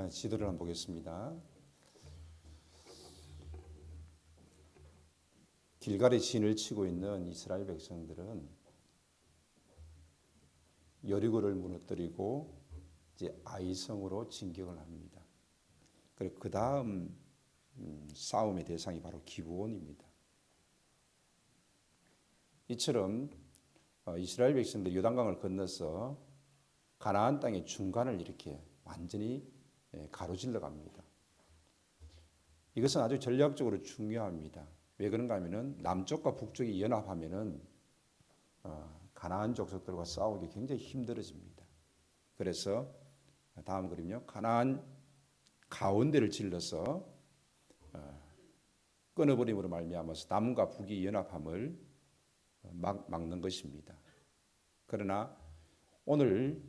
지도를 한번 보겠습니다. 길갈의 진을 치고 있는 이스라엘 백성들은 여리고를 무너뜨리고 이제 아이성으로 진격을 합니다. 그리고 그 다음 싸움의 대상이 바로 기브온입니다. 이처럼 이스라엘 백성들이 요단강을 건너서 가나안 땅의 중간을 이렇게 완전히 가로질러 갑니다. 이것은 아주 전략적으로 중요합니다. 왜 그런가 하면은 남쪽과 북쪽이 연합하면은 가나안 족속들과 싸우기 굉장히 힘들어집니다. 그래서 다음 그림요. 가나안 가운데를 질러서 끊어버림으로 말미암아서 남과 북이 연합함을 막는 것입니다. 그러나 오늘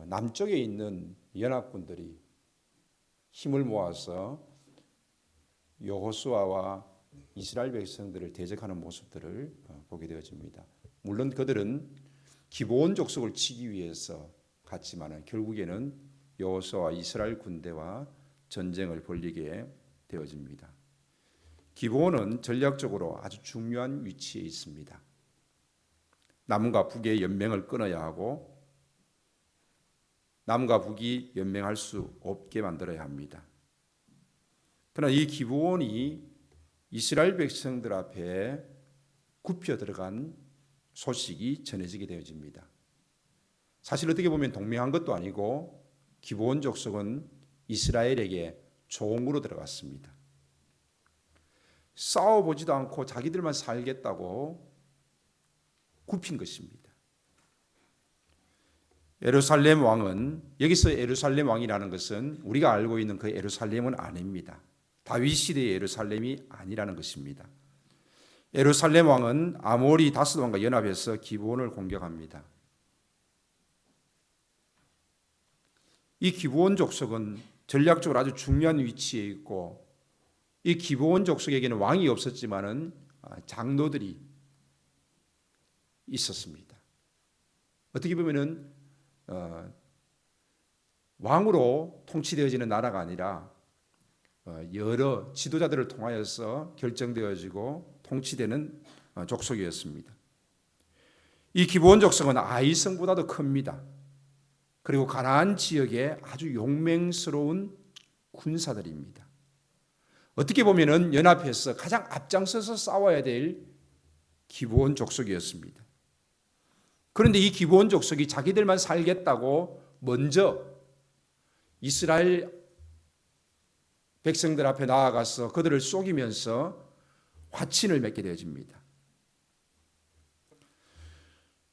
남쪽에 있는 연합군들이 힘을 모아서 여호수아와 이스라엘 백성들을 대적하는 모습들을 보게 되어집니다. 물론 그들은 기브온 족속을 치기 위해서 갔지만 결국에는 여호수아와 이스라엘 군대와 전쟁을 벌이게 되어집니다. 기브온은 전략적으로 아주 중요한 위치에 있습니다. 남과 북의 연맹을 끊어야 하고 남과 북이 연맹할 수 없게 만들어야 합니다. 그러나 이 기브온이 이스라엘 백성들 앞에 굽혀 들어간 소식이 전해지게 되어집니다. 사실 어떻게 보면 동맹한 것도 아니고 기브온 족속은 이스라엘에게 종으로 들어갔습니다. 싸워보지도 않고 자기들만 살겠다고 굽힌 것입니다. 예루살렘 왕은, 여기서 예루살렘 왕이라는 것은 우리가 알고 있는 그 예루살렘은 아닙니다. 다윗 시대의 예루살렘이 아니라는 것입니다. 예루살렘 왕은 아모리 다섯 왕과 연합해서 기브온을 공격합니다. 이 기브온 족속은 전략적으로 아주 중요한 위치에 있고 이 기브온 족속에게는 왕이 없었지만은 장로들이 있었습니다. 어떻게 보면은 왕으로 통치되어지는 나라가 아니라 여러 지도자들을 통하여서 결정되어지고 통치되는 족속이었습니다. 이 기브온 족속은 아이성보다도 큽니다. 그리고 가나안 지역에 아주 용맹스러운 군사들입니다. 어떻게 보면은 연합해서 가장 앞장서서 싸워야 될 기브온 족속이었습니다. 그런데 이 기브온 족속이 자기들만 살겠다고 먼저 이스라엘 백성들 앞에 나아가서 그들을 속이면서 화친을 맺게 되어집니다.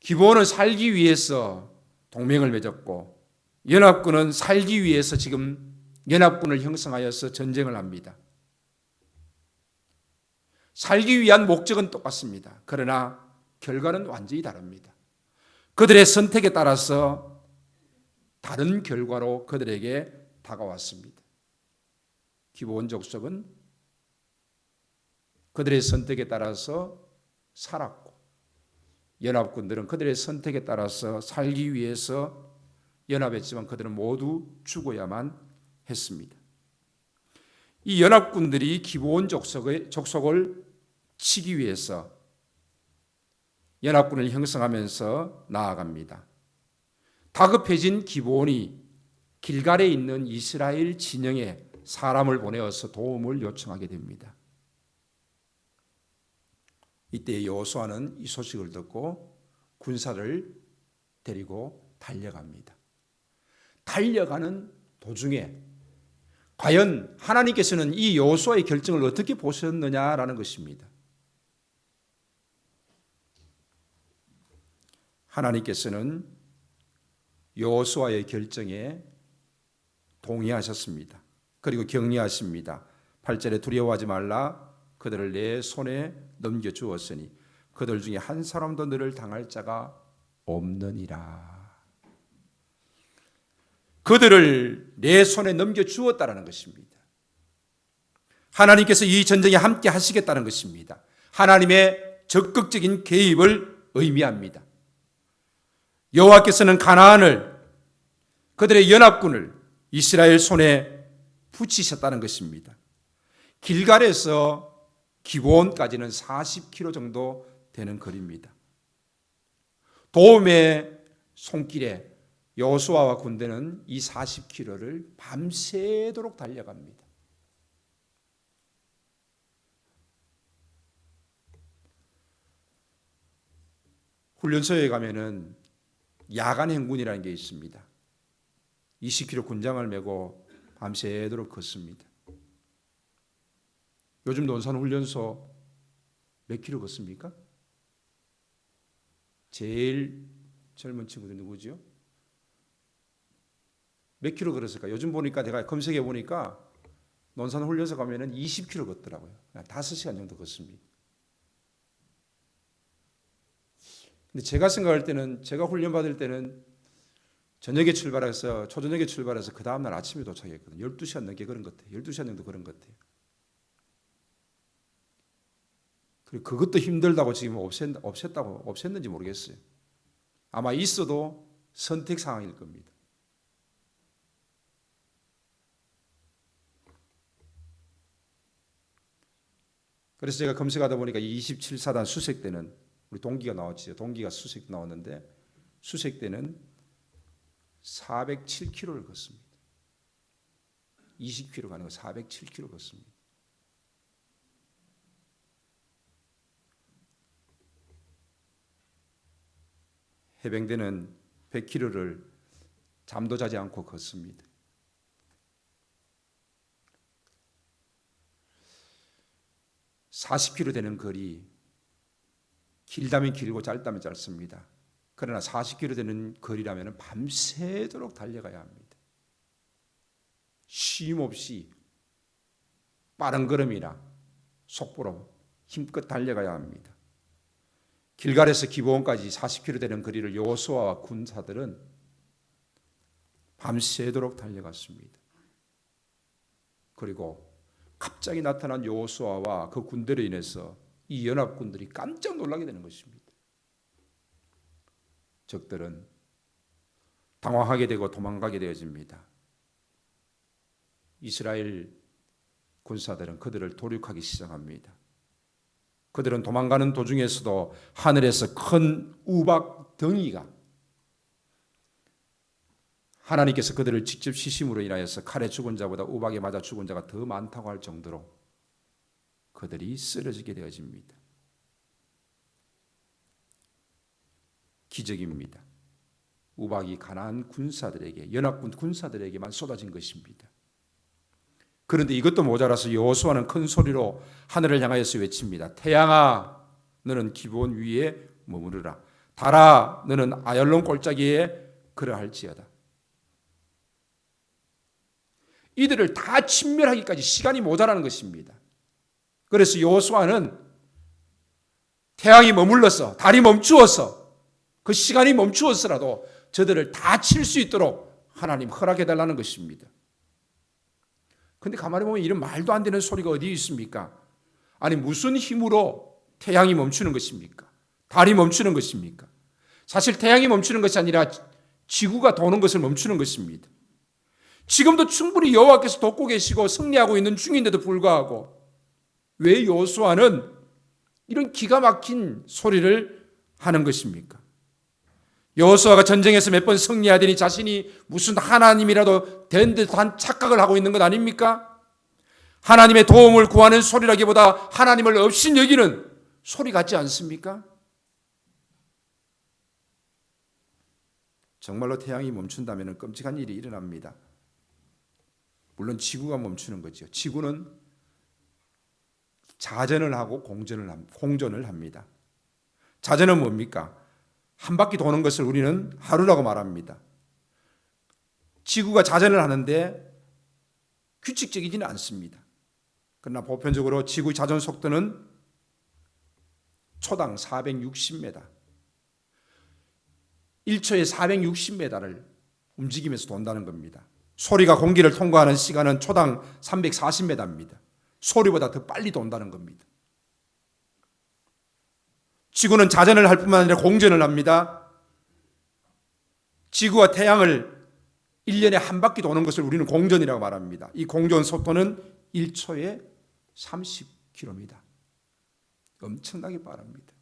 기브온은 살기 위해서 동맹을 맺었고 연합군은 살기 위해서 지금 연합군을 형성하여서 전쟁을 합니다. 살기 위한 목적은 똑같습니다. 그러나 결과는 완전히 다릅니다. 그들의 선택에 따라서 다른 결과로 그들에게 다가왔습니다. 기브온 족속은 그들의 선택에 따라서 살았고 연합군들은 그들의 선택에 따라서 살기 위해서 연합했지만 그들은 모두 죽어야만 했습니다. 이 연합군들이 기브온 족속을 치기 위해서 연합군을 형성하면서 나아갑니다. 다급해진 기브온이 길갈에 있는 이스라엘 진영에 사람을 보내어서 도움을 요청하게 됩니다. 이때 여호수아는 이 소식을 듣고 군사를 데리고 달려갑니다. 달려가는 도중에 과연 하나님께서는 이 여호수아의 결정을 어떻게 보셨느냐라는 것입니다. 하나님께서는 여호수아의 결정에 동의하셨습니다. 그리고 격려하십니다. 8절에 두려워하지 말라. 그들을 내 손에 넘겨주었으니 그들 중에 한 사람도 너를 당할 자가 없느니라. 그들을 내 손에 넘겨주었다는 것입니다. 하나님께서 이 전쟁에 함께 하시겠다는 것입니다. 하나님의 적극적인 개입을 의미합니다. 여호와께서는 가나안을, 그들의 연합군을 이스라엘 손에 붙이셨다는 것입니다. 길갈에서 기브온까지는 40km 정도 되는 거리입니다. 도움의 손길에 여호수아와 군대는 이 40km를 밤새도록 달려갑니다. 훈련소에 가면은 야간 행군이라는 게 있습니다. 20km 군장을 메고 밤새도록 걷습니다. 요즘 논산 훈련소 몇 킬로 걷습니까? 제일 젊은 친구들 누구죠? 몇 킬로 걸었을까? 요즘 보니까 내가 검색해 보니까 논산 훈련소 가면은 20킬로 걷더라고요. 5시간 정도 걷습니다. 근데 제가 생각할 때는, 제가 훈련 받을 때는 저녁에 출발해서, 초저녁에 출발해서 그 다음날 아침에 도착했거든요. 12시간 넘게 걸은 것 같아요. 12시간 정도 걸은 것 같아요. 그리고 그것도 힘들다고 지금 없앴는지 모르겠어요. 아마 있어도 선택 상황일 겁니다. 그래서 제가 검색하다 보니까 27사단 수색 때는 우리 동기가 나왔지요. 동기가 수색 나왔는데 수색 때는 407km를 걷습니다. 20km 가는 거 407km 걷습니다. 해병대는 100km를 잠도 자지 않고 걷습니다. (40km) 되는 거리, 길다면 길고 짧다면 짧습니다. 그러나 40km 되는 거리라면 밤새도록 달려가야 합니다. 쉼 없이 빠른 걸음이나 속보로 힘껏 달려가야 합니다. 길갈에서 기브온까지 40km 되는 거리를 여호수아와 군사들은 밤새도록 달려갔습니다. 그리고 갑자기 나타난 여호수아와 그 군대로 인해서 이 연합군들이 깜짝 놀라게 되는 것입니다. 적들은 당황하게 되고 도망가게 되어집니다. 이스라엘 군사들은 그들을 도륙하기 시작합니다. 그들은 도망가는 도중에서도 하늘에서 큰 우박 덩이가, 하나님께서 그들을 직접 시심으로 인하여서 칼에 죽은 자보다 우박에 맞아 죽은 자가 더 많다고 할 정도로 그들이 쓰러지게 되어집니다. 기적입니다. 우박이 가나안 군사들에게, 연합군 군사들에게만 쏟아진 것입니다. 그런데 이것도 모자라서 여호수아는 큰 소리로 하늘을 향하여서 외칩니다. 태양아, 너는 기브온 위에 머무르라. 달아, 너는 아얄론 골짜기에 그러할지어다. 이들을 다 침멸하기까지 시간이 모자라는 것입니다. 그래서 여호수아는 태양이 머물러서, 달이 멈추어서, 그 시간이 멈추었으라도 저들을 다 칠 수 있도록 하나님 허락해달라는 것입니다. 그런데 가만히 보면 이런 말도 안 되는 소리가 어디 있습니까? 아니, 무슨 힘으로 태양이 멈추는 것입니까? 달이 멈추는 것입니까? 사실 태양이 멈추는 것이 아니라 지구가 도는 것을 멈추는 것입니다. 지금도 충분히 여호와께서 돕고 계시고 승리하고 있는 중인데도 불구하고 왜 여호수아는 이런 기가 막힌 소리를 하는 것입니까? 여호수아가 전쟁에서 몇 번 승리하더니 자신이 무슨 하나님이라도 된 듯한 착각을 하고 있는 것 아닙니까? 하나님의 도움을 구하는 소리라기보다 하나님을 없인 여기는 소리 같지 않습니까? 정말로 태양이 멈춘다면 끔찍한 일이 일어납니다. 물론 지구가 멈추는 거죠. 지구는 자전을 하고 공전을 합니다. 자전은 뭡니까? 한 바퀴 도는 것을 우리는 하루라고 말합니다. 지구가 자전을 하는데 규칙적이지는 않습니다. 그러나 보편적으로 지구 자전 속도는 초당 460m, 1초에 460m를 움직이면서 돈다는 겁니다. 소리가 공기를 통과하는 시간은 초당 340m입니다. 소리보다 더 빨리 돈다는 겁니다. 지구는 자전을 할 뿐만 아니라 공전을 합니다. 지구와 태양을 1년에 한 바퀴 도는 것을 우리는 공전이라고 말합니다. 이 공전 속도는 1초에 30km. 엄청나게 빠릅니다.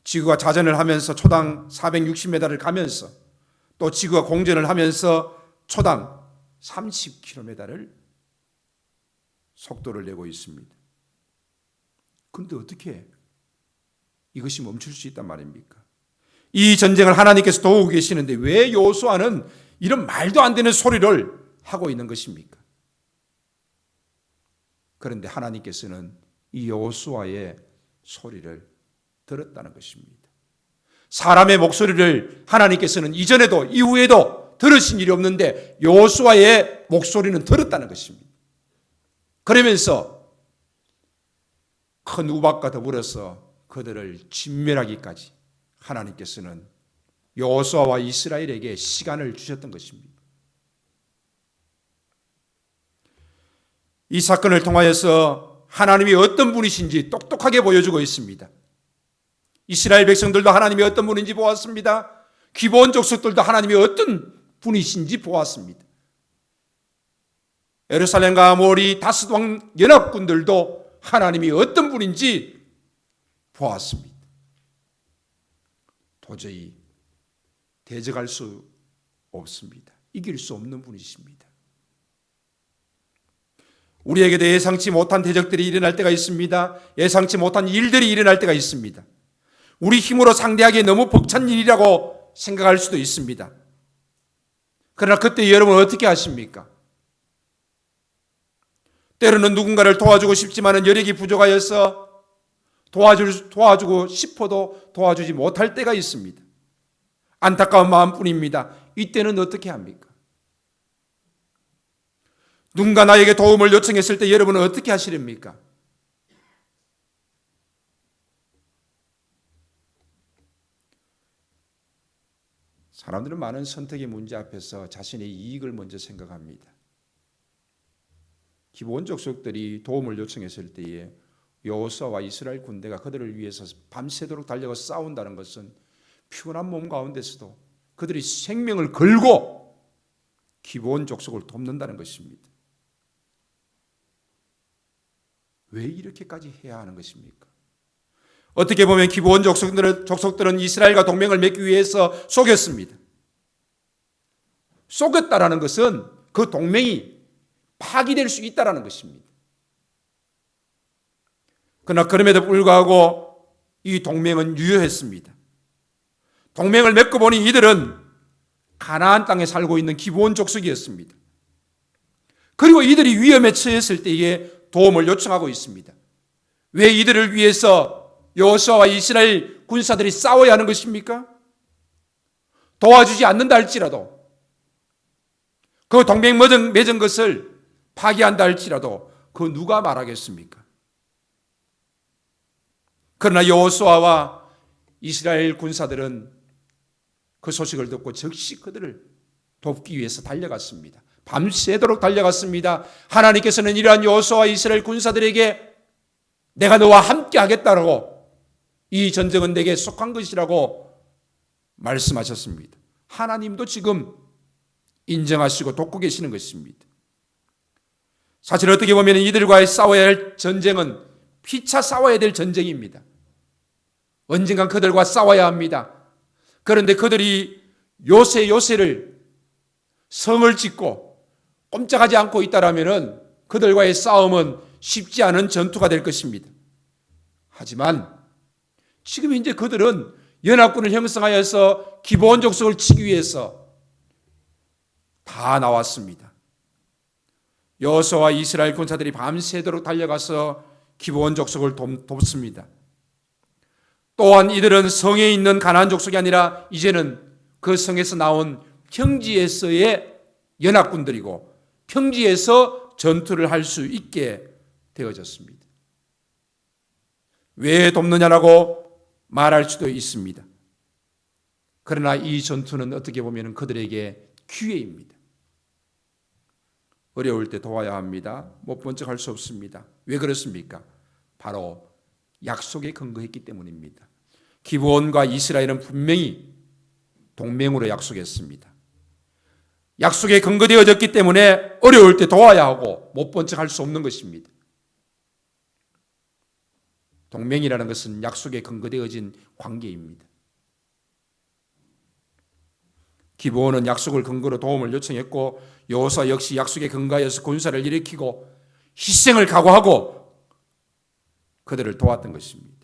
지구가 자전을 하면서 초당 460m를 가면서 또 지구가 공전을 하면서 초당 30km를 속도를 내고 있습니다. 그런데 어떻게 이것이 멈출 수 있단 말입니까? 이 전쟁을 하나님께서 도우고 계시는데 왜 여호수아는 이런 말도 안 되는 소리를 하고 있는 것입니까? 그런데 하나님께서는 이 여호수아의 소리를 들었다는 것입니다. 사람의 목소리를 하나님께서는 이전에도 이후에도 들으신 일이 없는데 여호수아의 목소리는 들었다는 것입니다. 그러면서 큰 우박과 더불어서 그들을 진멸하기까지 하나님께서는 여호수아와 이스라엘에게 시간을 주셨던 것입니다. 이 사건을 통하여서 하나님이 어떤 분이신지 똑똑하게 보여주고 있습니다. 이스라엘 백성들도 하나님이 어떤 분인지 보았습니다. 기브온 족속들도 하나님이 어떤 분이신지 보았습니다. 예루살렘과 아모리 다스 왕 연합군들도 하나님이 어떤 분인지 보았습니다. 도저히 대적할 수 없습니다. 이길 수 없는 분이십니다. 우리에게도 예상치 못한 대적들이 일어날 때가 있습니다. 예상치 못한 일들이 일어날 때가 있습니다. 우리 힘으로 상대하기에 너무 벅찬 일이라고 생각할 수도 있습니다. 그러나 그때 여러분은 어떻게 하십니까? 때로는 누군가를 도와주고 싶지만 여력이 부족하여서 도와주고 싶어도 도와주지 못할 때가 있습니다. 안타까운 마음뿐입니다. 이때는 어떻게 합니까? 누군가 나에게 도움을 요청했을 때 여러분은 어떻게 하시렵니까? 사람들은 많은 선택의 문제 앞에서 자신의 이익을 먼저 생각합니다. 기브온 족속들이 도움을 요청했을 때에 여호수아와 이스라엘 군대가 그들을 위해서 밤새도록 달려가 싸운다는 것은 피곤한 몸 가운데서도 그들이 생명을 걸고 기브온 족속을 돕는다는 것입니다. 왜 이렇게까지 해야 하는 것입니까? 어떻게 보면 기브온 족속들은 이스라엘과 동맹을 맺기 위해서 속였습니다. 속였다라는 것은 그 동맹이 파기될 수 있다라는 것입니다. 그러나 그럼에도 불구하고 이 동맹은 유효했습니다. 동맹을 맺고 보니 이들은 가나안 땅에 살고 있는 기브온 족속이었습니다. 그리고 이들이 위험에 처했을 때에 도움을 요청하고 있습니다. 왜 이들을 위해서 여호수아와 이스라엘 군사들이 싸워야 하는 것입니까? 도와주지 않는다 할지라도 그 동맹 맺은 것을 파기한다 할지라도 그 누가 말하겠습니까? 그러나 여호수아와 이스라엘 군사들은 그 소식을 듣고 즉시 그들을 돕기 위해서 달려갔습니다. 밤새도록 달려갔습니다. 하나님께서는 이러한 여호수아와 이스라엘 군사들에게 내가 너와 함께 하겠다라고 이 전쟁은 내게 속한 것이라고 말씀하셨습니다. 하나님도 지금 인정하시고 돕고 계시는 것입니다. 사실 어떻게 보면 이들과의 싸워야 할 전쟁은 피차 싸워야 될 전쟁입니다. 언젠간 그들과 싸워야 합니다. 그런데 그들이 요새를 성을 짓고 꼼짝하지 않고 있다라면 그들과의 싸움은 쉽지 않은 전투가 될 것입니다. 하지만 지금 이제 그들은 연합군을 형성하여서 기브온 족속을 치기 위해서 다 나왔습니다. 여호수아와 이스라엘 군사들이 밤새도록 달려가서 기브온 족속을 돕습니다. 또한 이들은 성에 있는 가나안 족속이 아니라 이제는 그 성에서 나온 평지에서의 연합군들이고 평지에서 전투를 할 수 있게 되어졌습니다. 왜 돕느냐라고 말할 수도 있습니다. 그러나 이 전투는 어떻게 보면 그들에게 기회입니다. 어려울 때 도와야 합니다. 못 본 척 할 수 없습니다. 왜 그렇습니까? 바로 약속에 근거했기 때문입니다. 기브온과 이스라엘은 분명히 동맹으로 약속했습니다. 약속에 근거되어졌기 때문에 어려울 때 도와야 하고 못 본 척 할 수 없는 것입니다. 동맹이라는 것은 약속에 근거되어진 관계입니다. 기브온은 약속을 근거로 도움을 요청했고 여호수아 역시 약속에 근거하여서 군사를 일으키고 희생을 각오하고 그들을 도왔던 것입니다.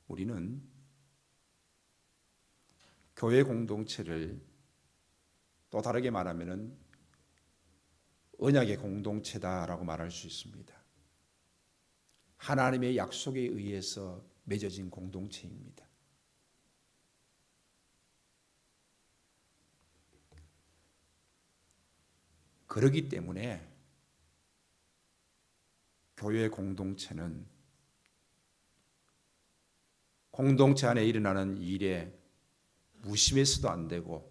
우리는 교회 공동체를 또 다르게 말하면 언약의 공동체다라고 말할 수 있습니다. 하나님의 약속에 의해서 맺어진 공동체입니다. 그렇기 때문에 교회 공동체는 공동체 안에 일어나는 일에 무심해서도 안 되고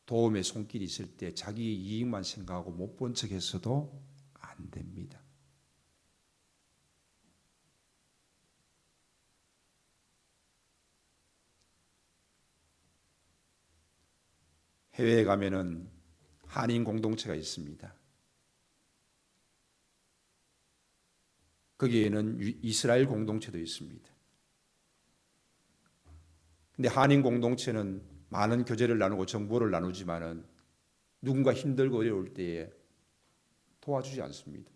도움의 손길이 있을 때 자기 이익만 생각하고 못 본 척해서도 안 됩니다. 해외에 가면은 한인 공동체가 있습니다. 거기에는 이스라엘 공동체도 있습니다. 근데 한인 공동체는 많은 교제를 나누고 정보를 나누지만은 누군가 힘들고 어려울 때에 도와주지 않습니다.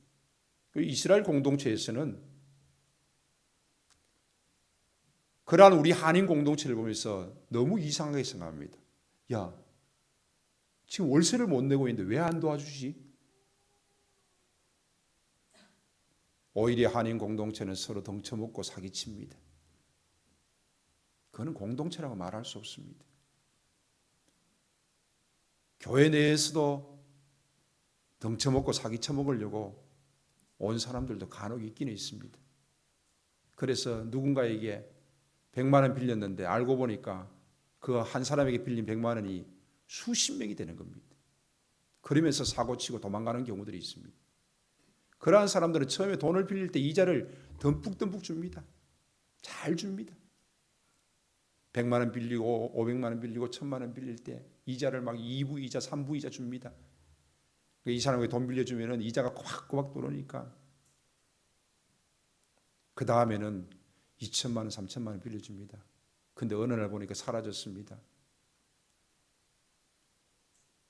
이스라엘 공동체에서는 그러한 우리 한인 공동체를 보면서 너무 이상하게 생각합니다. 야, 지금 월세를 못 내고 있는데 왜 안 도와주지? 오히려 한인 공동체는 서로 덩쳐먹고 사기칩니다. 그건 공동체라고 말할 수 없습니다. 교회 내에서도 덩쳐먹고 사기쳐먹으려고 온 사람들도 간혹 있기는 있습니다. 그래서 누군가에게 100만 원 빌렸는데 알고 보니까 그 한 사람에게 빌린 100만 원이 수십 명이 되는 겁니다. 그러면서 사고치고 도망가는 경우들이 있습니다. 그러한 사람들은 처음에 돈을 빌릴 때 이자를 듬뿍듬뿍 줍니다. 잘 줍니다. 100만 원 빌리고 500만 원 빌리고 1000만 원 빌릴 때 이자를 막 2부 이자 3부 이자 줍니다. 이 사람에게 돈 빌려주면 이자가 꼬박꼬박 들어오니까 그 다음에는 2천만 원 3천만 원 빌려줍니다. 근데 어느 날 보니까 사라졌습니다.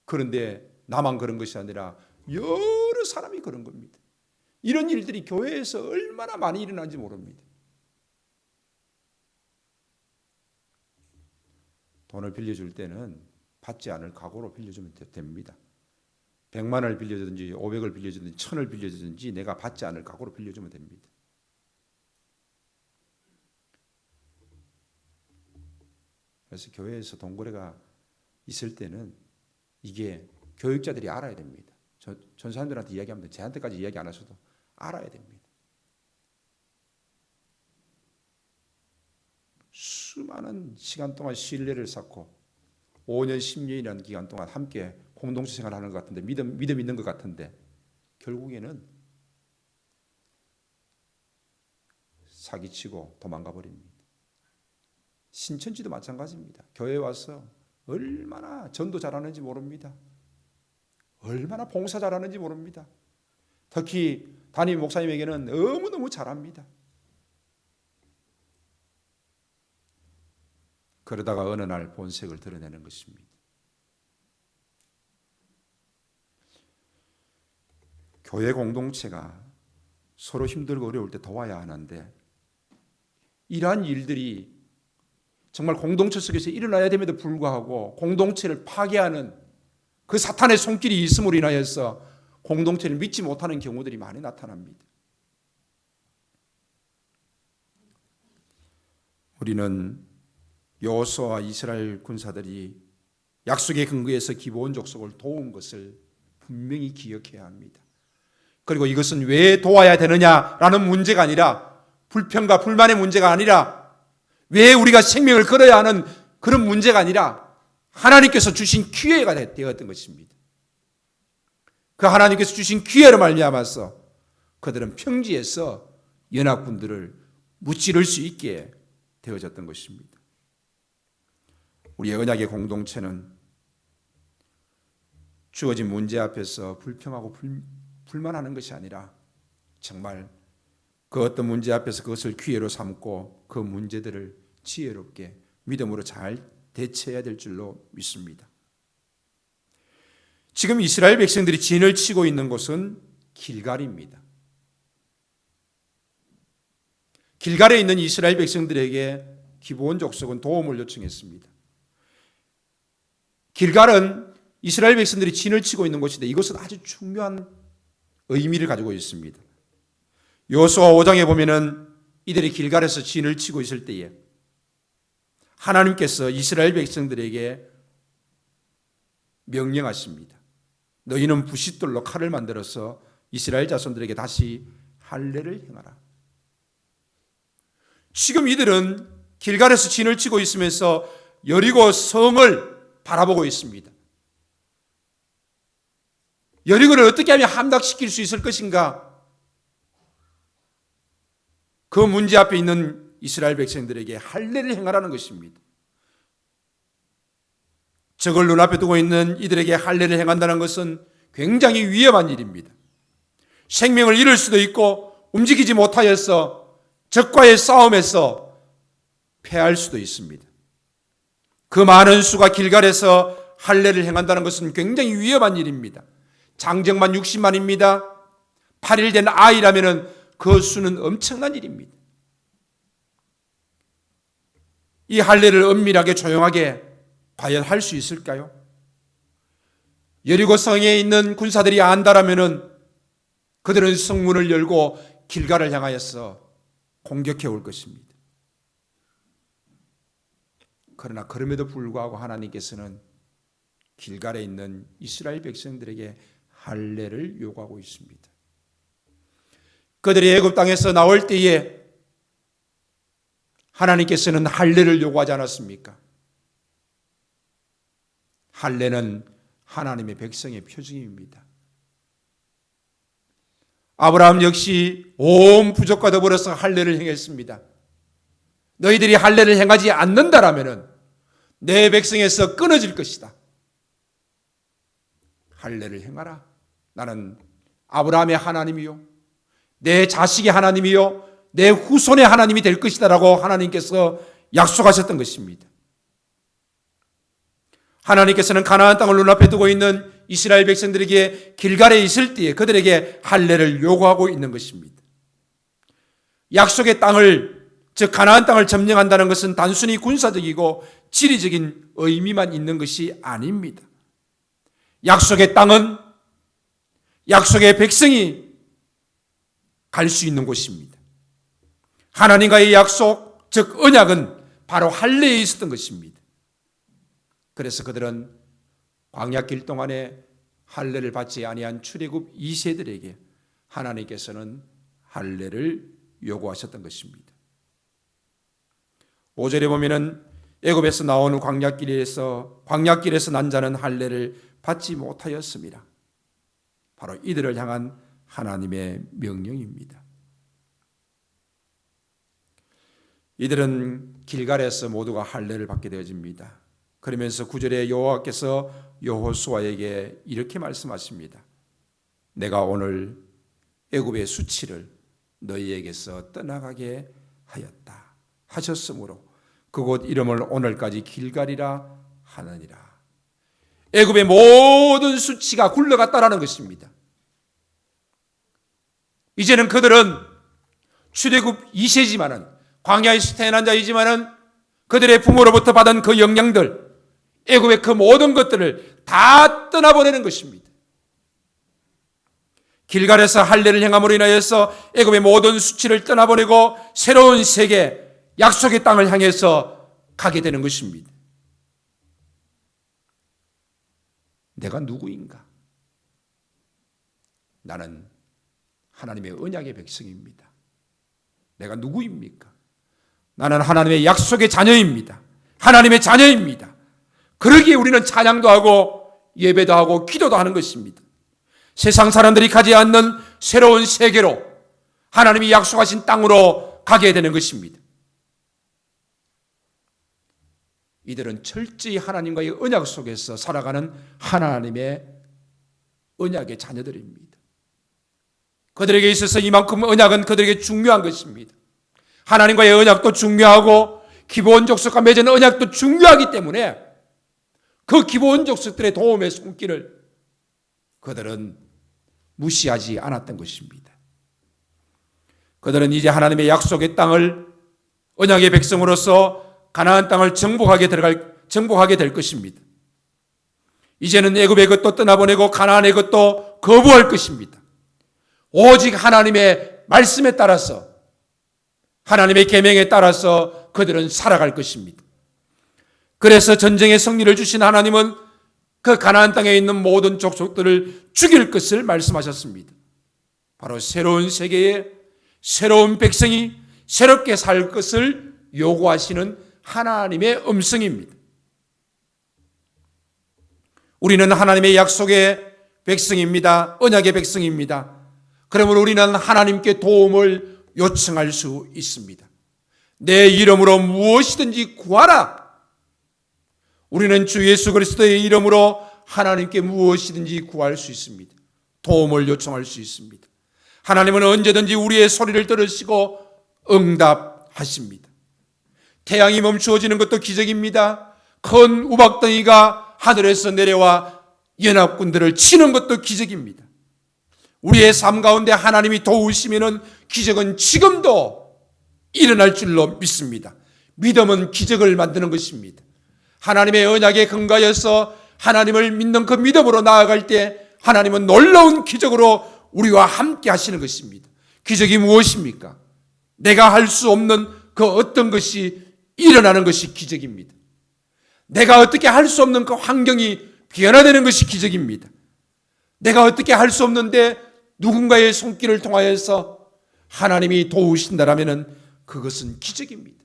그런데 나만 그런 것이 아니라 여러 사람이 그런 겁니다. 이런 일들이 교회에서 얼마나 많이 일어나는지 모릅니다. 돈을 빌려줄 때는 받지 않을 각오로 빌려주면 됩니다. 100만 원을 빌려주든지 500을 빌려주든지 1000을 빌려주든지 내가 받지 않을 각오로 빌려주면 됩니다. 그래서 교회에서 돈거래가 있을 때는 이게 교육자들이 알아야 됩니다. 전 사람들한테 이야기하면 저한테까지 이야기 안 하셔도 알아야 됩니다. 수많은 시간 동안 신뢰를 쌓고 5년, 10년이라는 기간 동안 함께 공동체 생활하는 것 같은데 믿음 있는 것 같은데 결국에는 사기치고 도망가 버립니다. 신천지도 마찬가지입니다. 교회에 와서 얼마나 전도 잘하는지 모릅니다. 얼마나 봉사 잘하는지 모릅니다. 특히 담임 목사님에게는 너무너무 잘합니다. 그러다가 어느 날 본색을 드러내는 것입니다. 교회 공동체가 서로 힘들고 어려울 때 도와야 하는데 이러한 일들이 정말 공동체 속에서 일어나야 됨에도 불구하고 공동체를 파괴하는 그 사탄의 손길이 있음으로 인하여서 공동체를 믿지 못하는 경우들이 많이 나타납니다. 우리는 여호수아와 이스라엘 군사들이 약속의 근거에서 기브온 족속을 도운 것을 분명히 기억해야 합니다. 그리고 이것은 왜 도와야 되느냐라는 문제가 아니라 불평과 불만의 문제가 아니라 왜 우리가 생명을 걸어야 하는 그런 문제가 아니라 하나님께서 주신 기회가 되었던 것입니다. 그 하나님께서 주신 기회로 말미암아서 그들은 평지에서 연합군들을 무찌를 수 있게 되어졌던 것입니다. 우리의 언약의 공동체는 주어진 문제 앞에서 불평하고 불만하는 것이 아니라 정말 그 어떤 문제 앞에서 그것을 기회로 삼고 그 문제들을 지혜롭게 믿음으로 잘 대처해야 될 줄로 믿습니다. 지금 이스라엘 백성들이 진을 치고 있는 곳은 길갈입니다. 길갈에 있는 이스라엘 백성들에게 기브온 족속은 도움을 요청했습니다. 길갈은 이스라엘 백성들이 진을 치고 있는 곳인데 이것은 아주 중요한 의미를 가지고 있습니다. 여호수아 5장에 보면은 이들이 길갈에서 진을 치고 있을 때에 하나님께서 이스라엘 백성들에게 명령하십니다. 너희는 부싯돌로 칼을 만들어서 이스라엘 자손들에게 다시 할례를 행하라. 지금 이들은 길갈에서 진을 치고 있으면서 여리고 성을 바라보고 있습니다. 여리고를 어떻게 하면 함락시킬 수 있을 것인가? 그 문제 앞에 있는 이스라엘 백성들에게 할례를 행하라는 것입니다. 저걸 눈앞에 두고 있는 이들에게 할례를 행한다는 것은 굉장히 위험한 일입니다. 생명을 잃을 수도 있고 움직이지 못하여서 적과의 싸움에서 패할 수도 있습니다. 그 많은 수가 길갈에서 할례를 행한다는 것은 굉장히 위험한 일입니다. 장정만 60만입니다. 8일 된 아이라면 그 수는 엄청난 일입니다. 이 할례를 은밀하게 조용하게 과연 할 수 있을까요? 여리고 성에 있는 군사들이 안다라면은 그들은 성문을 열고 길갈을 향하여서 공격해 올 것입니다. 그러나 그럼에도 불구하고 하나님께서는 길갈에 있는 이스라엘 백성들에게 할례를 요구하고 있습니다. 그들이 애굽 땅에서 나올 때에 하나님께서는 할례를 요구하지 않았습니까? 할례는 하나님의 백성의 표징입니다. 아브라함 역시 온 부족과 더불어서 할례를 행했습니다. 너희들이 할례를 행하지 않는다라면 내 백성에서 끊어질 것이다. 할례를 행하라. 나는 아브라함의 하나님이요, 내 자식의 하나님이요, 내 후손의 하나님이 될 것이다 라고 하나님께서 약속하셨던 것입니다. 하나님께서는 가나안 땅을 눈앞에 두고 있는 이스라엘 백성들에게 길갈에 있을 때에 그들에게 할례를 요구하고 있는 것입니다. 약속의 땅을, 즉 가나안 땅을 점령한다는 것은 단순히 군사적이고 지리적인 의미만 있는 것이 아닙니다. 약속의 땅은 약속의 백성이 갈 수 있는 곳입니다. 하나님과의 약속, 즉 언약은 바로 할례에 있었던 것입니다. 그래서 그들은 광야길 동안에 할례를 받지 아니한 출애굽 2세들에게 하나님께서는 할례를 요구하셨던 것입니다. 5절에 보면은 애굽에서 나온 광야길에서 난 자는 할례를 받지 못하였습니다. 바로 이들을 향한 하나님의 명령입니다. 이들은 길갈에서 모두가 할례를 받게 되어집니다. 그러면서 9절에 여호와께서 여호수아에게 이렇게 말씀하십니다. 내가 오늘 애굽의 수치를 너희에게서 떠나가게 하였다 하셨으므로 그곳 이름을 오늘까지 길갈이라 하느니라. 애굽의 모든 수치가 굴러갔다라는 것입니다. 이제는 그들은 출애굽 2세지만은 광야에서 태어난 자이지만은 그들의 부모로부터 받은 그 영향들, 애굽의 그 모든 것들을 다 떠나보내는 것입니다. 길갈에서 할례를 행함으로 인하여서 애굽의 모든 수치를 떠나보내고 새로운 세계, 약속의 땅을 향해서 가게 되는 것입니다. 내가 누구인가? 나는 하나님의 언약의 백성입니다. 내가 누구입니까? 나는 하나님의 약속의 자녀입니다. 하나님의 자녀입니다. 그러기에 우리는 찬양도 하고 예배도 하고 기도도 하는 것입니다. 세상 사람들이 가지 않는 새로운 세계로, 하나님이 약속하신 땅으로 가게 되는 것입니다. 이들은 철저히 하나님과의 언약 속에서 살아가는 하나님의 언약의 자녀들입니다. 그들에게 있어서 이만큼 언약은 그들에게 중요한 것입니다. 하나님과의 언약도 중요하고 기본 족속과 맺은 언약도 중요하기 때문에 그 기본 족속들의 도움의 손길을 그들은 무시하지 않았던 것입니다. 그들은 이제 하나님의 약속의 땅을 언약의 백성으로서 가나안 땅을 정복하게 될 것입니다. 이제는 애굽의 것도 떠나보내고 가나안의 것도 거부할 것입니다. 오직 하나님의 말씀에 따라서 하나님의 계명에 따라서 그들은 살아갈 것입니다. 그래서 전쟁의 승리를 주신 하나님은 그 가나안 땅에 있는 모든 족속들을 죽일 것을 말씀하셨습니다. 바로 새로운 세계에 새로운 백성이 새롭게 살 것을 요구하시는 하나님의 음성입니다. 우리는 하나님의 약속의 백성입니다. 언약의 백성입니다. 그러므로 우리는 하나님께 도움을 요청할 수 있습니다. 내 이름으로 무엇이든지 구하라. 우리는 주 예수 그리스도의 이름으로 하나님께 무엇이든지 구할 수 있습니다. 도움을 요청할 수 있습니다. 하나님은 언제든지 우리의 소리를 들으시고 응답하십니다. 태양이 멈추어지는 것도 기적입니다. 큰 우박덩이가 하늘에서 내려와 연합군들을 치는 것도 기적입니다. 우리의 삶 가운데 하나님이 도우시면 기적은 지금도 일어날 줄로 믿습니다. 믿음은 기적을 만드는 것입니다. 하나님의 언약에 근거하여서 하나님을 믿는 그 믿음으로 나아갈 때 하나님은 놀라운 기적으로 우리와 함께 하시는 것입니다. 기적이 무엇입니까? 내가 할 수 없는 그 어떤 것이 일어나는 것이 기적입니다. 내가 어떻게 할 수 없는 그 환경이 변화되는 것이 기적입니다. 내가 어떻게 할 수 없는데 누군가의 손길을 통하여서 하나님이 도우신다라면 그것은 기적입니다.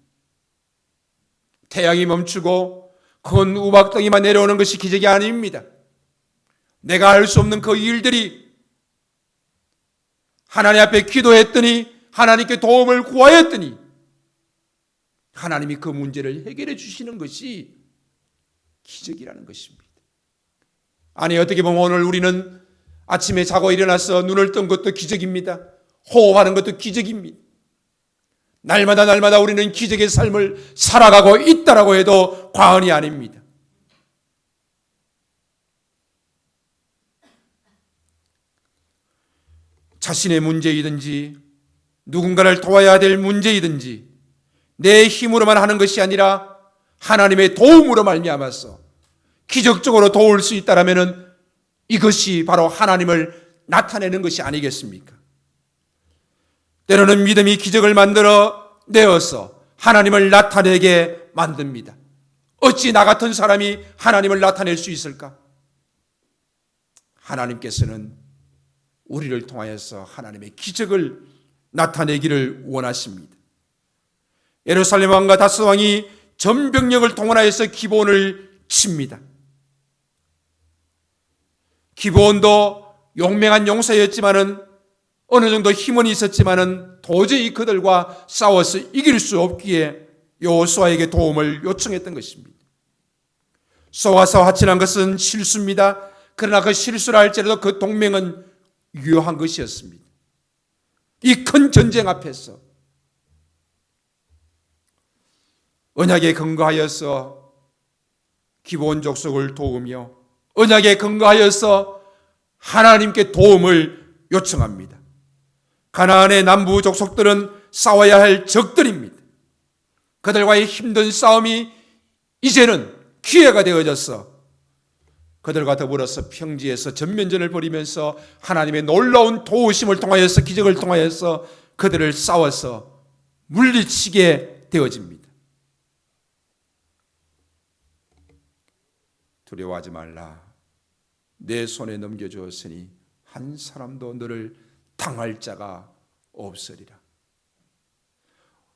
태양이 멈추고 큰 우박덩이만 내려오는 것이 기적이 아닙니다. 내가 할 수 없는 그 일들이 하나님 앞에 기도했더니 하나님께 도움을 구하였더니 하나님이 그 문제를 해결해 주시는 것이 기적이라는 것입니다. 아니 어떻게 보면 오늘 우리는 아침에 자고 일어나서 눈을 뜬 것도 기적입니다. 호흡하는 것도 기적입니다. 날마다 우리는 기적의 삶을 살아가고 있다라고 해도 과언이 아닙니다. 자신의 문제이든지 누군가를 도와야 될 문제이든지 내 힘으로만 하는 것이 아니라 하나님의 도움으로 말미암아서 기적적으로 도울 수 있다라면은 이것이 바로 하나님을 나타내는 것이 아니겠습니까? 때로는 믿음이 기적을 만들어 내어서 하나님을 나타내게 만듭니다. 어찌 나 같은 사람이 하나님을 나타낼 수 있을까? 하나님께서는 우리를 통하여서 하나님의 기적을 나타내기를 원하십니다. 예루살렘 왕과 다스 왕이 전병력을 동원하여서 기브온을 칩니다. 기브온도 용맹한 용사였지만은 어느 정도 힘은 있었지만은 도저히 그들과 싸워서 이길 수 없기에 여호수아에게 도움을 요청했던 것입니다. 쏘아서 화친한 것은 실수입니다. 그러나 그 실수를 할지라도 그 동맹은 유효한 것이었습니다. 이 큰 전쟁 앞에서 언약에 근거하여서 기브온 족속을 도우며 언약에 근거하여서 하나님께 도움을 요청합니다. 가나안의 남부 족속들은 싸워야 할 적들입니다. 그들과의 힘든 싸움이 이제는 기회가 되어져서 그들과 더불어서 평지에서 전면전을 벌이면서 하나님의 놀라운 도우심을 통하여서 기적을 통하여서 그들을 싸워서 물리치게 되어집니다. 두려워하지 말라. 내 손에 넘겨주었으니 한 사람도 너를 당할 자가 없으리라.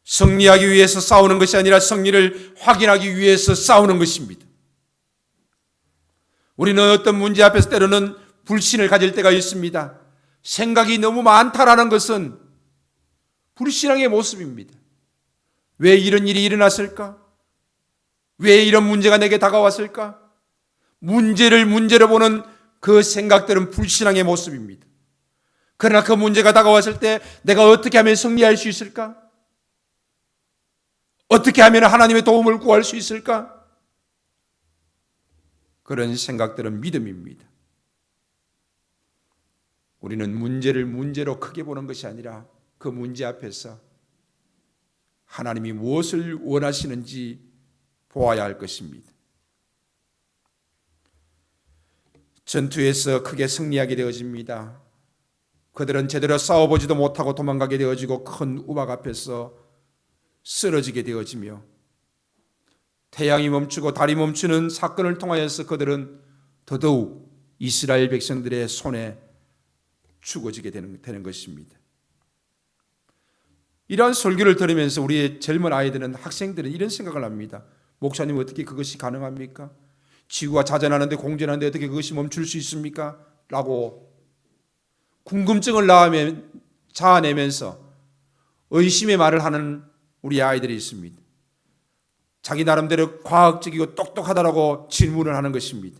승리하기 위해서 싸우는 것이 아니라 승리를 확인하기 위해서 싸우는 것입니다. 우리는 어떤 문제 앞에서 때로는 불신을 가질 때가 있습니다. 생각이 너무 많다라는 것은 불신앙의 모습입니다. 왜 이런 일이 일어났을까? 왜 이런 문제가 내게 다가왔을까? 문제를 문제로 보는 그 생각들은 불신앙의 모습입니다. 그러나 그 문제가 다가왔을 때 내가 어떻게 하면 승리할 수 있을까? 어떻게 하면 하나님의 도움을 구할 수 있을까? 그런 생각들은 믿음입니다. 우리는 문제를 문제로 크게 보는 것이 아니라 그 문제 앞에서 하나님이 무엇을 원하시는지 보아야 할 것입니다. 전투에서 크게 승리하게 되어집니다. 그들은 제대로 싸워보지도 못하고 도망가게 되어지고 큰 우박 앞에서 쓰러지게 되어지며 태양이 멈추고 달이 멈추는 사건을 통하여서 그들은 더더욱 이스라엘 백성들의 손에 죽어지게 되는 것입니다. 이러한 설교를 들으면서 우리의 젊은 아이들은, 학생들은 이런 생각을 합니다. 목사님, 어떻게 그것이 가능합니까? 지구가 자전하는데 공전하는데 어떻게 그것이 멈출 수 있습니까? 라고 궁금증을 자아내면서 의심의 말을 하는 우리 아이들이 있습니다. 자기 나름대로 과학적이고 똑똑하다라고 질문을 하는 것입니다.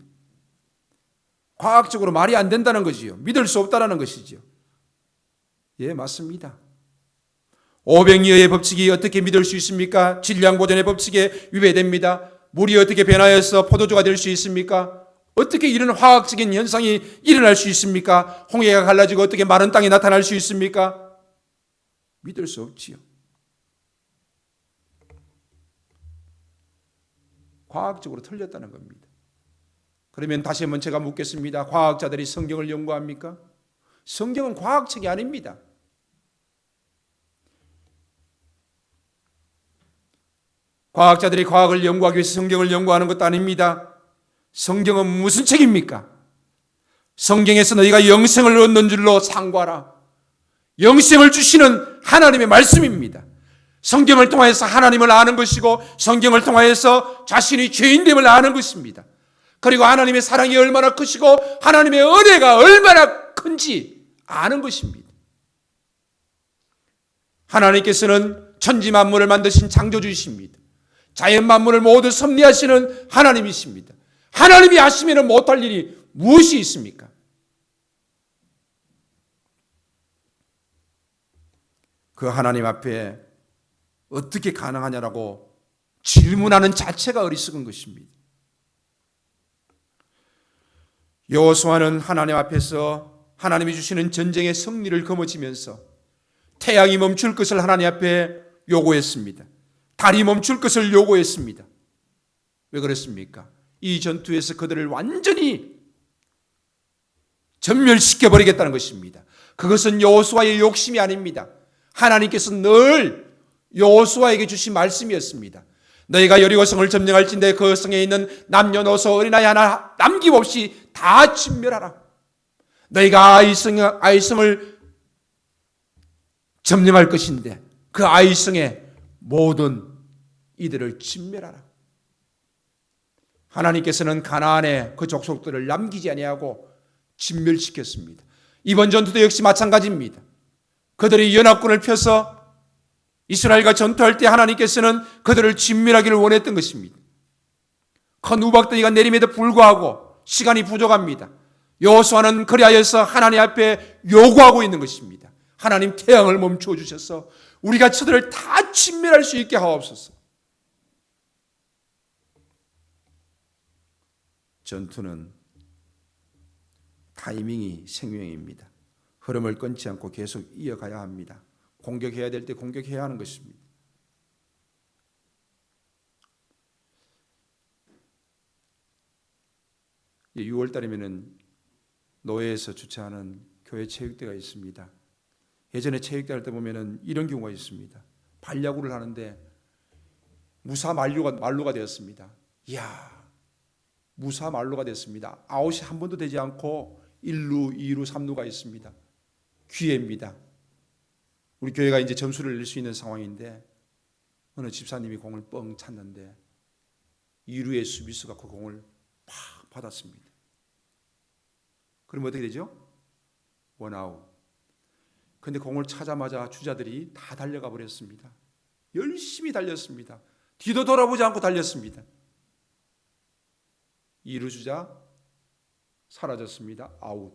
과학적으로 말이 안 된다는 거지요. 믿을 수 없다는 것이지요. 예, 맞습니다. 오병이어의 법칙이 어떻게 믿을 수 있습니까? 질량보존의 법칙에 위배됩니다. 물이 어떻게 변화해서 포도주가 될 수 있습니까? 어떻게 이런 화학적인 현상이 일어날 수 있습니까? 홍해가 갈라지고 어떻게 마른 땅이 나타날 수 있습니까? 믿을 수 없지요. 과학적으로 틀렸다는 겁니다. 그러면 다시 한번 제가 묻겠습니다. 과학자들이 성경을 연구합니까? 성경은 과학책이 아닙니다. 과학자들이 과학을 연구하기 위해서 성경을 연구하는 것도 아닙니다. 성경은 무슨 책입니까? 성경에서 너희가 영생을 얻는 줄로 상고하라. 영생을 주시는 하나님의 말씀입니다. 성경을 통해서 하나님을 아는 것이고 성경을 통해서 자신이 죄인됨을 아는 것입니다. 그리고 하나님의 사랑이 얼마나 크시고 하나님의 은혜가 얼마나 큰지 아는 것입니다. 하나님께서는 천지 만물을 만드신 창조주이십니다. 자연 만물을 모두 섭리하시는 하나님이십니다. 하나님이 하시면 못할 일이 무엇이 있습니까? 그 하나님 앞에 어떻게 가능하냐라고 질문하는 자체가 어리석은 것입니다. 여호수아는 하나님 앞에서 하나님이 주시는 전쟁의 승리를 거머쥐면서 태양이 멈출 것을 하나님 앞에 요구했습니다. 달이 멈출 것을 요구했습니다. 왜 그랬습니까? 이 전투에서 그들을 완전히 전멸시켜버리겠다는 것입니다. 그것은 여호수아의 욕심이 아닙니다. 하나님께서 늘 여호수아에게 주신 말씀이었습니다. 너희가 여리고성을 점령할진대 그 성에 있는 남녀노소 어린아이 하나 남김없이 다 진멸하라. 너희가 아이성을 점령할 것인데 그 아이성의 모든 이들을 진멸하라. 하나님께서는 가나안의 그 족속들을 남기지 아니하고 진멸시켰습니다. 이번 전투도 역시 마찬가지입니다. 그들이 연합군을 펴서 이스라엘과 전투할 때 하나님께서는 그들을 진멸하기를 원했던 것입니다. 큰 우박덩이가 내림에도 불구하고 시간이 부족합니다. 여호수아는 그리하여서 하나님 앞에 요구하고 있는 것입니다. 하나님, 태양을 멈추어 주셔서 우리가 저들을 다 진멸할 수 있게 하옵소서. 전투는 타이밍이 생명입니다. 흐름을 끊지 않고 계속 이어가야 합니다. 공격해야 될 때 공격해야 하는 것입니다. 이제 6월 달이면은 노회에서 주최하는 교회 체육대가 있습니다. 예전에 체육대 할 때 보면은 이런 경우가 있습니다. 발야구를 하는데 무사 만루가 되었습니다. 이야, 무사 만루가 됐습니다. 아웃이 한 번도 되지 않고 1루, 2루, 3루가 있습니다. 기회입니다. 우리 교회가 이제 점수를 낼 수 있는 상황인데 어느 집사님이 공을 뻥 찼는데 2루의 수비수가 그 공을 팍 받았습니다. 그럼 어떻게 되죠? 원아웃. 근데 공을 차자마자 주자들이 다 달려가 버렸습니다. 열심히 달렸습니다. 뒤도 돌아보지 않고 달렸습니다. 2루 주자 사라졌습니다. 아웃.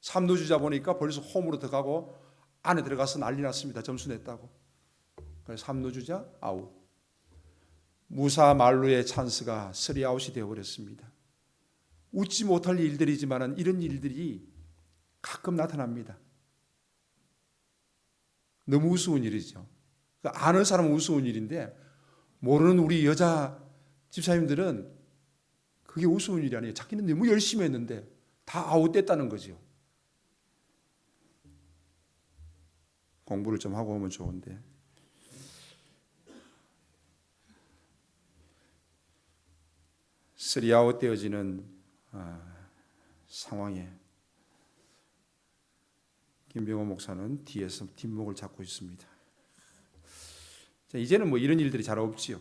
3루 주자 보니까 벌써 홈으로 들어가고 안에 들어가서 난리 났습니다. 점수 냈다고. 그래서 3루 주자 아웃. 무사 만루의 찬스가 3아웃이 되어버렸습니다. 웃지 못할 일들이지만 이런 일들이 가끔 나타납니다. 너무 우스운 일이죠. 아는 사람은 우스운 일인데 모르는 우리 여자 집사님들은 그게 우스운 일이 아니에요. 자기는 너무 열심히 했는데 다 아웃됐다는 거죠. 공부를 좀 하고 오면 좋은데. 쓰리아웃 되어지는 상황에 김병호 목사는 뒤에서 뒷목을 잡고 있습니다. 자, 이제는 이런 일들이 잘 없지요.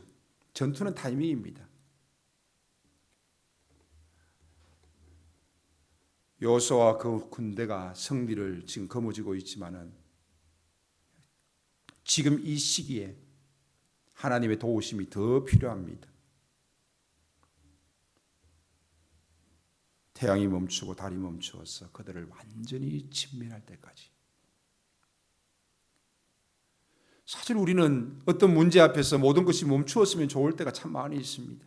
전투는 타이밍입니다. 여호수아와 그 군대가 승리를 지금 거머쥐고 있지만은 지금 이 시기에 하나님의 도우심이 더 필요합니다. 태양이 멈추고 달이 멈추어서 그들을 완전히 진멸할 때까지. 사실 우리는 어떤 문제 앞에서 모든 것이 멈추었으면 좋을 때가 참 많이 있습니다.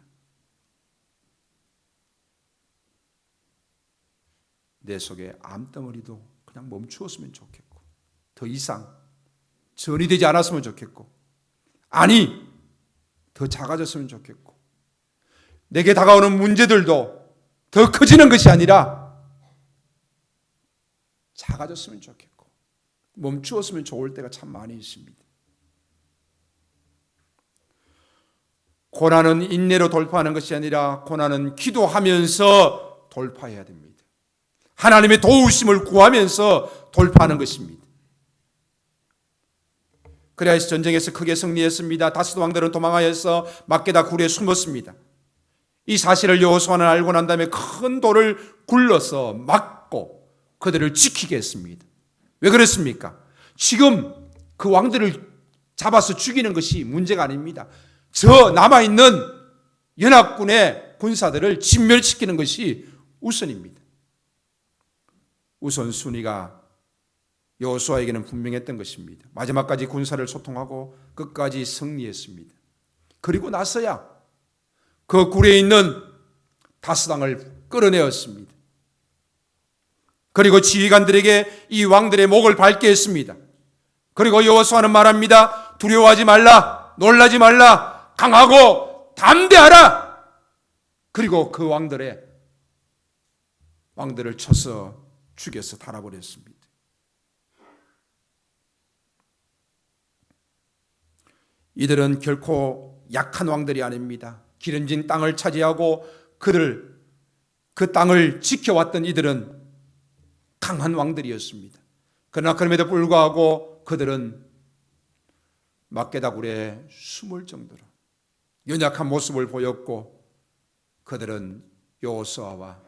내 속에 암덩어리도 그냥 멈추었으면 좋겠고, 더 이상 전이 되지 않았으면 좋겠고, 아니 더 작아졌으면 좋겠고, 내게 다가오는 문제들도 더 커지는 것이 아니라 작아졌으면 좋겠고 멈추었으면 좋을 때가 참 많이 있습니다. 고난은 인내로 돌파하는 것이 아니라 고난은 기도하면서 돌파해야 됩니다. 하나님의 도우심을 구하면서 돌파하는 것입니다. 그리하여서 전쟁에서 크게 승리했습니다. 다섯 왕들은 도망하여서 막게다 굴에 숨었습니다. 이 사실을 여호수아는 알고 난 다음에 큰 돌을 굴러서 막고 그들을 지키게 했습니다. 왜 그랬습니까? 지금 그 왕들을 잡아서 죽이는 것이 문제가 아닙니다. 저 남아있는 연합군의 군사들을 진멸시키는 것이 우선입니다. 우선순위가 여호수아에게는 분명했던 것입니다. 마지막까지 군사를 소통하고 끝까지 승리했습니다. 그리고 나서야 그 굴에 있는 다스당을 끌어내었습니다. 그리고 지휘관들에게 이 왕들의 목을 밟게 했습니다. 그리고 여호수아는 말합니다. 두려워하지 말라, 놀라지 말라, 강하고 담대하라. 그리고 그 왕들을 쳐서 죽여서 달아버렸습니다. 이들은 결코 약한 왕들이 아닙니다. 기름진 땅을 차지하고 그 땅을 지켜왔던 이들은 강한 왕들이었습니다. 그러나 그럼에도 불구하고 그들은 막게다굴에 숨을 정도로 연약한 모습을 보였고 그들은 여호수아와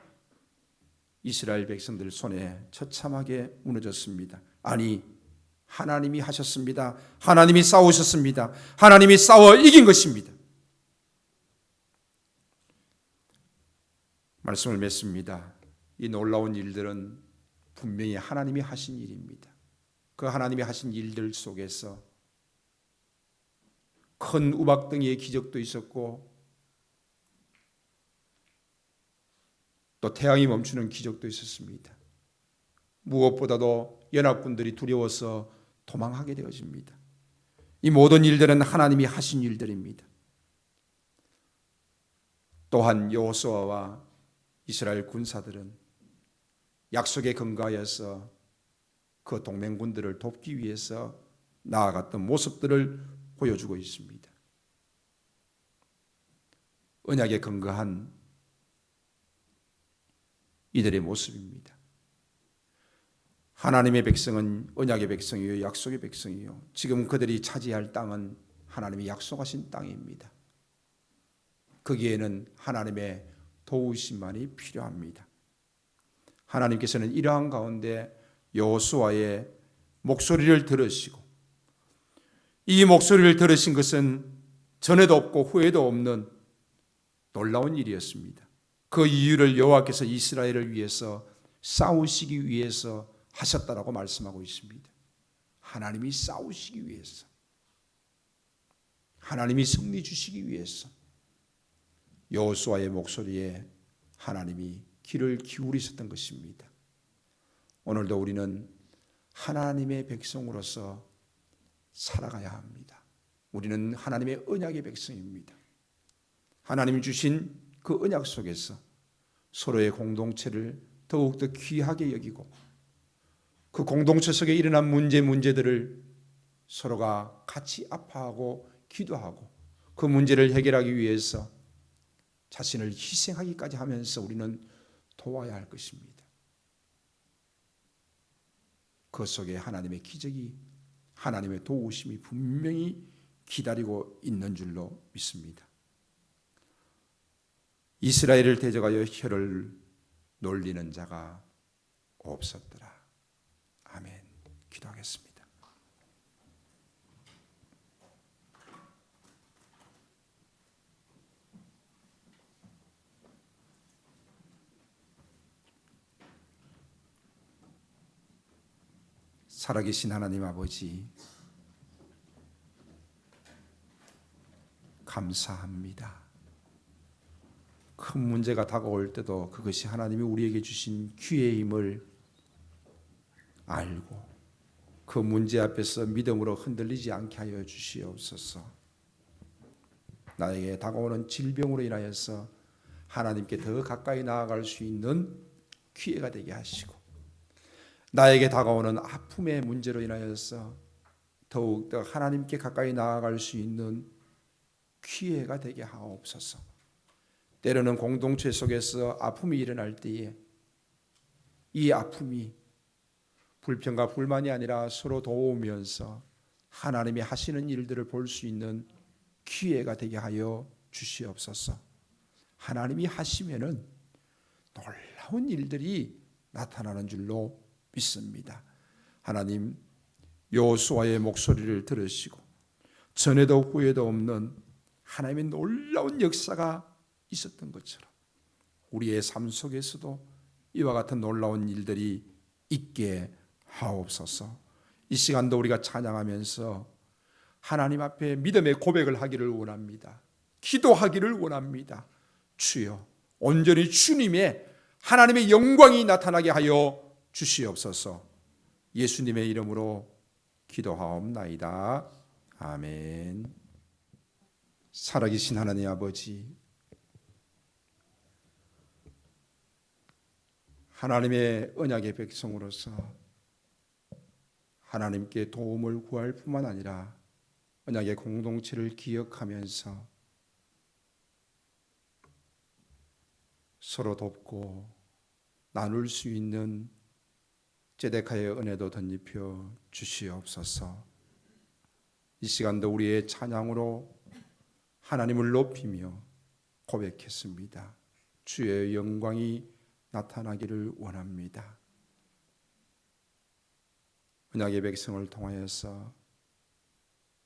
이스라엘 백성들 손에 처참하게 무너졌습니다. 아니, 하나님이 하셨습니다. 하나님이 싸우셨습니다. 하나님이 싸워 이긴 것입니다. 말씀을 맺습니다. 이 놀라운 일들은 분명히 하나님이 하신 일입니다. 그 하나님이 하신 일들 속에서 큰 우박덩이의 기적도 있었고 또 태양이 멈추는 기적도 있었습니다. 무엇보다도 연합군들이 두려워서 도망하게 되어집니다. 이 모든 일들은 하나님이 하신 일들입니다. 또한 여호수아와 이스라엘 군사들은 약속에 근거하여서 그 동맹군들을 돕기 위해서 나아갔던 모습들을 보여주고 있습니다. 언약에 근거한 이들의 모습입니다. 하나님의 백성은 언약의 백성이요 약속의 백성이요. 지금 그들이 차지할 땅은 하나님이 약속하신 땅입니다. 거기에는 하나님의 도우심만이 필요합니다. 하나님께서는 이러한 가운데 여호수아의 목소리를 들으시고 이 목소리를 들으신 것은 전에도 없고 후에도 없는 놀라운 일이었습니다. 그 이유를 여호와께서 이스라엘을 위해서 싸우시기 위해서 하셨다라고 말씀하고 있습니다. 하나님이 싸우시기 위해서, 하나님이 승리 주시기 위해서 여호수아의 목소리에 하나님이 귀를 기울이셨던 것입니다. 오늘도 우리는 하나님의 백성으로서 살아가야 합니다. 우리는 하나님의 언약의 백성입니다. 하나님 주신 그 언약 속에서 서로의 공동체를 더욱더 귀하게 여기고 그 공동체 속에 일어난 문제들을 서로가 같이 아파하고 기도하고 그 문제를 해결하기 위해서 자신을 희생하기까지 하면서 우리는 도와야 할 것입니다. 그 속에 하나님의 기적이, 하나님의 도우심이 분명히 기다리고 있는 줄로 믿습니다. 이스라엘을 대적하여 혀를 놀리는 자가 없었더라. 아멘. 기도하겠습니다. 살아계신 하나님 아버지, 감사합니다. 큰 문제가 다가올 때도 그것이 하나님이 우리에게 주신 기회의 힘을 알고 그 문제 앞에서 믿음으로 흔들리지 않게 하여 주시옵소서. 나에게 다가오는 질병으로 인하여서 하나님께 더 가까이 나아갈 수 있는 기회가 되게 하시고, 나에게 다가오는 아픔의 문제로 인하여서 더욱더 하나님께 가까이 나아갈 수 있는 기회가 되게 하옵소서. 때로는 공동체 속에서 아픔이 일어날 때에 이 아픔이 불평과 불만이 아니라 서로 도우면서 하나님이 하시는 일들을 볼 수 있는 기회가 되게 하여 주시옵소서. 하나님이 하시면은 놀라운 일들이 나타나는 줄로 믿습니다. 하나님, 여호수아의 목소리를 들으시고 전에도 후에도 없는 하나님의 놀라운 역사가 있었던 것처럼 우리의 삶 속에서도 이와 같은 놀라운 일들이 있게 하옵소서. 이 시간도 우리가 찬양하면서 하나님 앞에 믿음의 고백을 하기를 원합니다. 기도하기를 원합니다. 주여, 온전히 주님의 하나님의 영광이 나타나게 하여 주시옵소서. 예수님의 이름으로 기도하옵나이다. 아멘. 살아계신 하나님 아버지, 하나님의 언약의 백성으로서 하나님께 도움을 구할 뿐만 아니라 언약의 공동체를 기억하면서 서로 돕고 나눌 수 있는 제데카의 은혜도 덧입혀 주시옵소서. 이 시간도 우리의 찬양으로 하나님을 높이며 고백했습니다. 주의 영광이 나타나기를 원합니다. 언약의 백성을 통하여서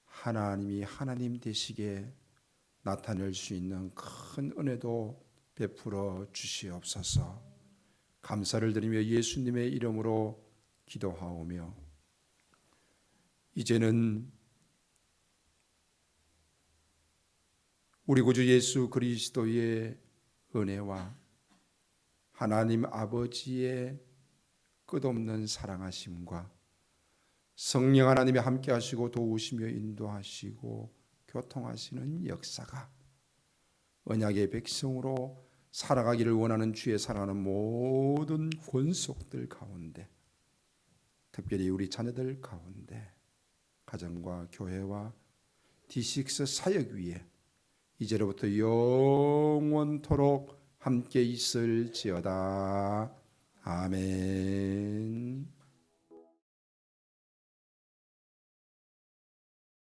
하나님이 하나님 되시게 나타낼 수 있는 큰 은혜도 베풀어 주시옵소서. 감사를 드리며 예수님의 이름으로 기도하오며, 이제는 우리 구주 예수 그리스도의 은혜와 하나님 아버지의 끝없는 사랑하심과 성령 하나님이 함께 하시고 도우시며 인도하시고 교통하시는 역사가 언약의 백성으로 살아가기를 원하는 주의 사랑하는 모든 권속들 가운데, 특별히 우리 자녀들 가운데, 가정과 교회와 D6 사역 위에 이제로부터 영원토록 함께 있을지어다. 아멘.